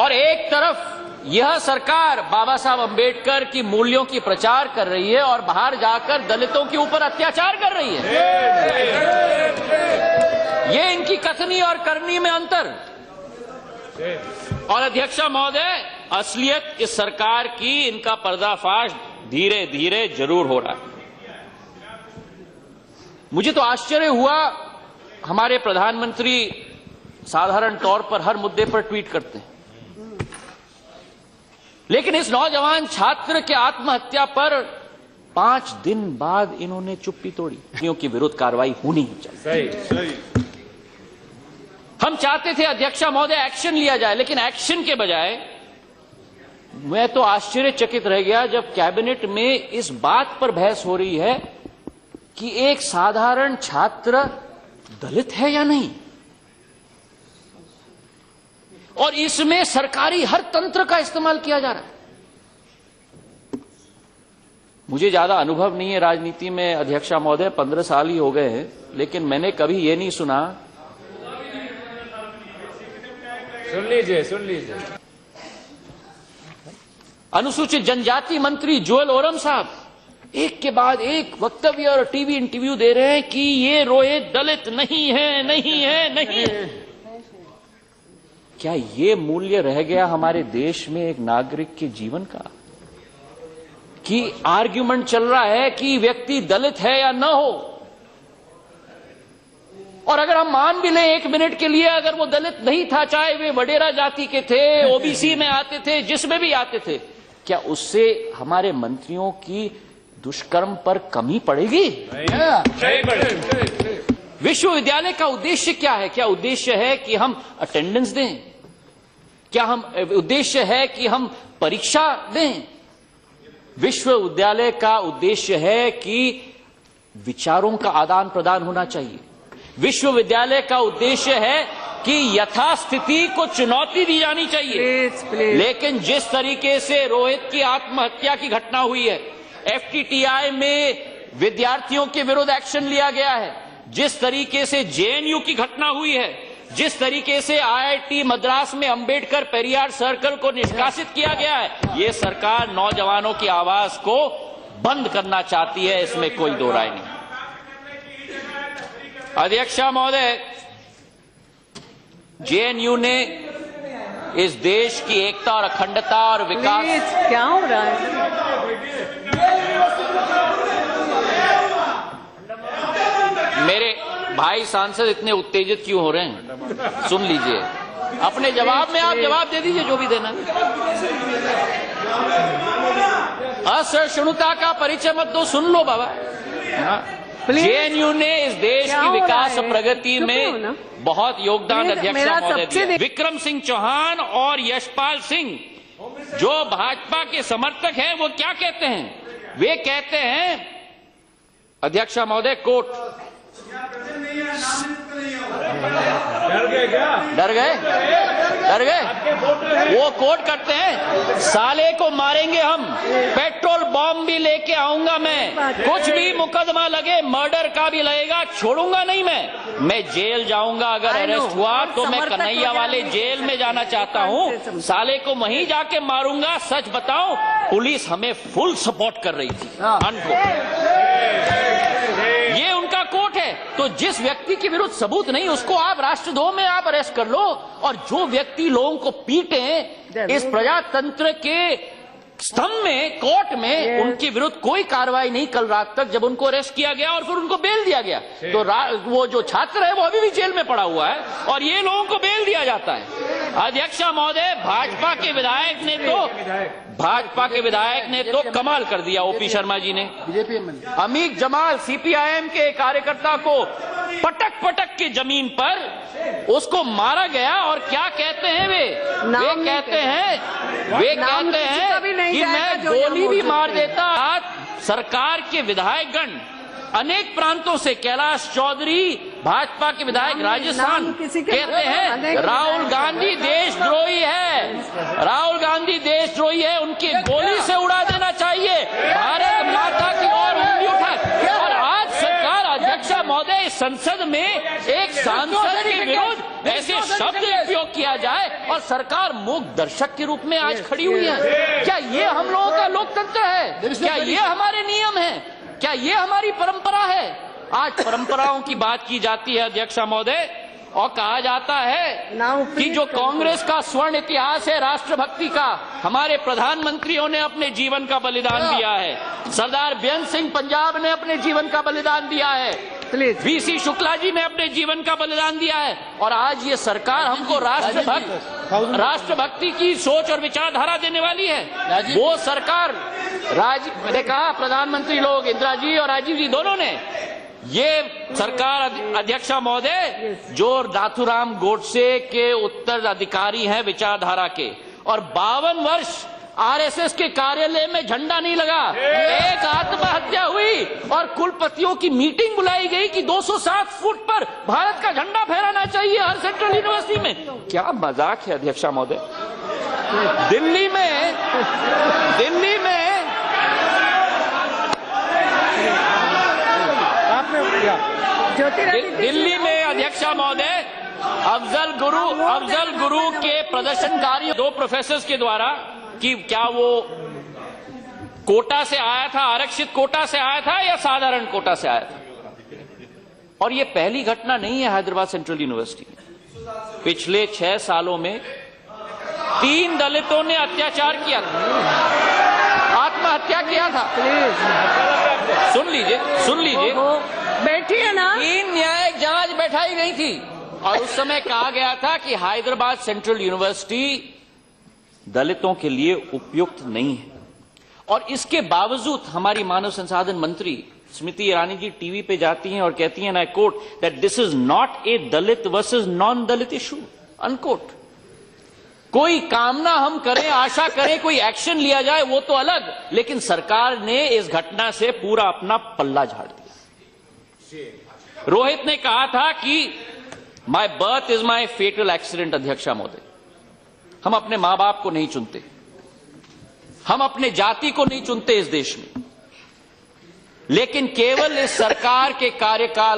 और एक तरफ यह सरकार बाबा साहब अंबेडकर की मूल्यों की प्रचार कर रही है और बाहर जाकर दलितों के ऊपर अत्याचार कर रही है। ये इनकी कथनी और करनी में अंतर। और अध्यक्षा महोदय, असलियत इस सरकार की, इनका पर्दाफाश धीरे धीरे जरूर हो रहा है। मुझे तो आश्चर्य हुआ, हमारे प्रधानमंत्री साधारण तौर पर हर मुद्दे पर ट्वीट करते हैं, लेकिन इस नौजवान छात्र के आत्महत्या पर 5 दिन बाद इन्होंने चुप्पी तोड़ी। के विरुद्ध कार्रवाई होनी ही चाहिए। सही। हम चाहते थे अध्यक्षा महोदय एक्शन लिया जाए, लेकिन एक्शन के बजाय मैं तो आश्चर्यचकित रह गया जब कैबिनेट में इस बात पर बहस हो रही है कि एक साधारण छात्र दलित है या नहीं, और इसमें सरकारी हर तंत्र का इस्तेमाल किया जा रहा है। मुझे ज्यादा अनुभव नहीं है राजनीति में अध्यक्षा महोदय, 15 साल ही हो गए हैं, लेकिन मैंने कभी यह नहीं सुना। सुन लीजिए। अनुसूचित जनजाति मंत्री जुएल ओरम साहब एक के बाद एक वक्तव्य और टीवी इंटरव्यू दे रहे हैं कि ये रोहित दलित नहीं है। क्या ये मूल्य रह गया हमारे देश में एक नागरिक के जीवन का, कि आर्ग्यूमेंट चल रहा है कि व्यक्ति दलित है या न हो, और अगर हम मान भी लें 1 मिनट के लिए, अगर वो दलित नहीं था, चाहे वे वडेरा जाति के थे, ओबीसी में आते थे, जिसमें भी आते थे, क्या उससे हमारे मंत्रियों की दुष्कर्म पर कमी पड़ेगी? विश्वविद्यालय का उद्देश्य क्या है? क्या उद्देश्य है कि हम अटेंडेंस दें? क्या हम उद्देश्य है कि हम परीक्षा दें? विश्वविद्यालय का उद्देश्य है कि विचारों का आदान प्रदान होना चाहिए। विश्वविद्यालय का उद्देश्य है कि यथास्थिति को चुनौती दी जानी चाहिए। लेकिन जिस तरीके से रोहित की आत्महत्या की घटना हुई है, एफटीटीआई में विद्यार्थियों के विरुद्ध एक्शन लिया गया है, जिस तरीके से जेएनयू की घटना हुई है, जिस तरीके से आईआईटी मद्रास में अंबेडकर पेरियार सर्कल को निष्कासित किया गया है, ये सरकार नौजवानों की आवाज को बंद करना चाहती है, इसमें कोई दो राय नहीं। अध्यक्षा महोदय, जेएनयू ने इस देश की एकता और अखंडता और विकास, क्या हो रहा है? मेरे भाई सांसद इतने उत्तेजित क्यों हो रहे हैं? सुन लीजिए, अपने जवाब में आप जवाब दे दीजिए जो भी देना। असहिष्णुता का परिचय मत दो, सुन लो बाबा। जेएनयू ने इस देश की विकास प्रगति में बहुत योगदान अध्यक्षा महोदय दिया। विक्रम सिंह चौहान और यशपाल सिंह जो भाजपा के समर्थक हैं, वो क्या कहते हैं? वे कहते हैं, अध्यक्षा महोदय, कोट, डर गए? वो कोट करते हैं, साले को मारेंगे हम, पेट्रोल बॉम्ब भी लेके आऊंगा मैं, कुछ भी मुकदमा लगे, मर्डर का भी लगेगा, छोड़ूंगा नहीं मैं जेल जाऊंगा। अगर अरेस्ट हुआ तो मैं कन्हैया वाले जेल में जाना चाहता हूं, साले को वहीं जाके मारूंगा। सच बताऊं, पुलिस हमें फुल सपोर्ट कर रही थी। ये उनका कोट है। तो जिस व्यक्ति के विरुद्ध सबूत नहीं, उसको आप राष्ट्रद्रोह में आप अरेस्ट कर लो, और जो व्यक्ति लोगों को पीटे इस प्रजातंत्र के स्तंभ में, कोर्ट में, उनके विरुद्ध कोई कार्रवाई नहीं कल रात तक, जब उनको अरेस्ट किया गया और फिर उनको बेल दिया गया, तो वो जो छात्र है वो अभी भी जेल में पड़ा हुआ है और ये लोगों को बेल दिया जाता है। अध्यक्षा महोदय, भाजपा के विधायक ने तो कमाल कर दिया। ओपी शर्मा जी ने अमीर जमाल सीपीआईएम के कार्यकर्ता को पटक के जमीन पर उसको मारा गया, और क्या कहते हैं वे कहते हैं कि मैं गोली भी मार देता। सरकार के विधायकगण अनेक प्रांतों से, कैलाश चौधरी भाजपा के विधायक राजस्थान, कहते हैं राहुल गांधी देशद्रोही है, उनकी गोली से उड़ा देना चाहिए, भारत माता की ओर उंगली उठा। और आज सरकार, अध्यक्षा महोदय, संसद में एक सांसद के विरुद्ध ऐसे ये शब्द उपयोग किया जाए और सरकार मूक दर्शक के रूप में आज खड़ी हुई है। क्या ये हम लोगों का लोकतंत्र है? क्या ये हमारे नियम है? क्या ये हमारी परंपरा है? आज परंपराओं की बात की जाती है अध्यक्ष महोदय, और कहा जाता है कि जो कांग्रेस का स्वर्ण इतिहास है राष्ट्रभक्ति का, हमारे प्रधानमंत्रियों ने अपने जीवन का बलिदान दिया है। सरदार बेअंत सिंह पंजाब ने अपने जीवन का बलिदान दिया है, वीसी शुक्ला जी ने अपने जीवन का बलिदान दिया है, और आज ये सरकार हमको राष्ट्रभक्ति की सोच और विचारधारा देने वाली है। वो सरकार मैंने कहा प्रधानमंत्री लोग इंदिरा जी और राजीव जी दोनों ने, ये सरकार अध्यक्षा महोदय जो नाथूराम गोडसे के उत्तराधिकारी हैं विचारधारा के, और 52 वर्ष आरएसएस के कार्यालय में झंडा नहीं लगा, एक आत्महत्या हुई और कुलपतियों की मीटिंग बुलाई गई कि 207 फुट पर भारत का झंडा फहराना चाहिए हर सेंट्रल यूनिवर्सिटी में। क्या मजाक है अध्यक्षा महोदय। दिल्ली में अध्यक्षा महोदय अफजल गुरु के प्रदर्शनकारी 2 प्रोफेसर्स के द्वारा कि क्या वो कोटा से आया था, आरक्षित कोटा से आया था या साधारण कोटा से आया था। और ये पहली घटना नहीं है हैदराबाद सेंट्रल यूनिवर्सिटी में। पिछले 6 सालों में 3 दलितों ने अत्याचार किया था, आत्महत्या किया था। सुन लीजिए बैठिए ना। 3 न्यायिक जांच बैठाई गई थी और उस समय कहा गया था कि हैदराबाद सेंट्रल यूनिवर्सिटी दलितों के लिए उपयुक्त नहीं है। और इसके बावजूद हमारी मानव संसाधन मंत्री स्मृति ईरानी जी टीवी पे जाती हैं और कहती हैं, I quote, that this is not a Dalit versus non Dalit issue, unquote. कोई कामना हम करें, आशा करें, कोई एक्शन लिया जाए वो तो अलग, लेकिन सरकार ने इस घटना से पूरा अपना पल्ला झाड़ दिया। रोहित ने कहा था कि my birth is my fatal accident. अध्यक्षा महोदय, हम अपने मां बाप को नहीं चुनते, हम अपने जाति को नहीं चुनते इस देश में, लेकिन केवल इस सरकार के कार्यकाल